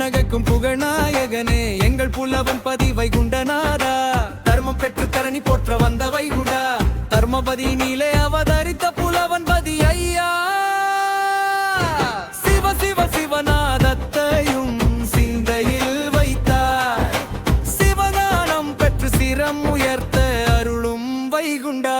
புன்னகைக்கும் புகழ்நாயகனே எங்கள் புலவன் பதி வைகுண்டநாதா தர்மம் பெற்று தரணி போற்ற வந்த வைகுண்டா தர்மபதி நீலே அவதரித்த புலவன் பதி ஐயா சிவ சிவ சிவநாதத்தையும் சிந்தையில் வைத்தார் சிவஞானம் பெற்று சிரம் உயர்த்த அருளும் வைகுண்டா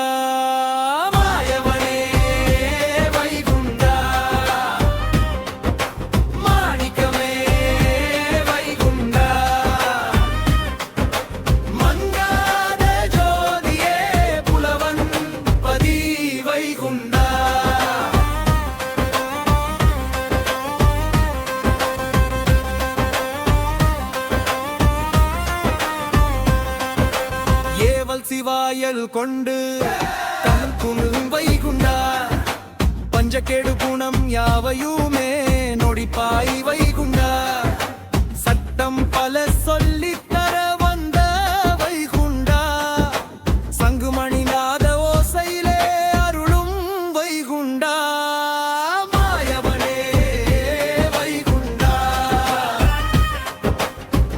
சிவாயல் கொண்டு தனக்கும் வைகுண்டா பஞ்சகேடு குணம் யாவையுமே நொடிப்பாய் வைகுண்டா சட்டம் பல சொல்லி தர வந்த வைகுண்டா சங்குமணி நாத ஓசையிலே அருளும் வைகுண்டா மாயவனே வைகுண்டா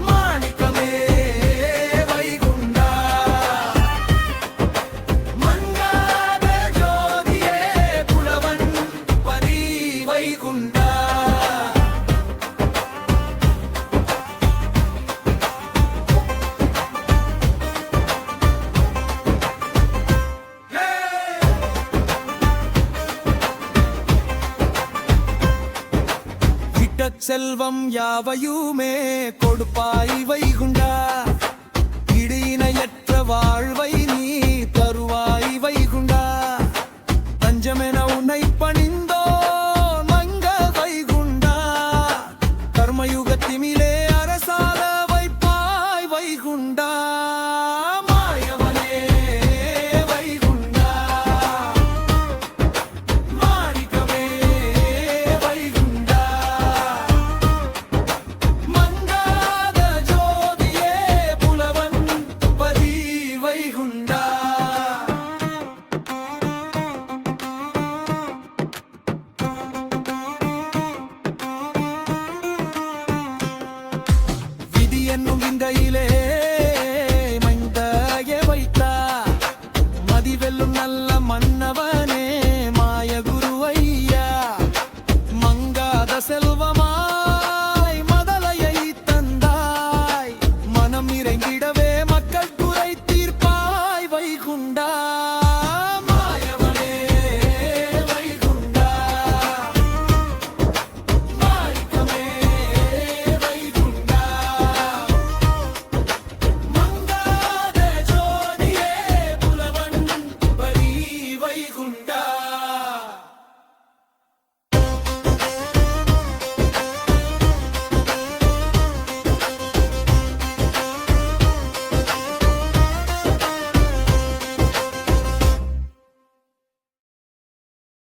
மாணிக்கமே செல்வம் யாவையுமே கொடுப்பாய் வைகுண்டா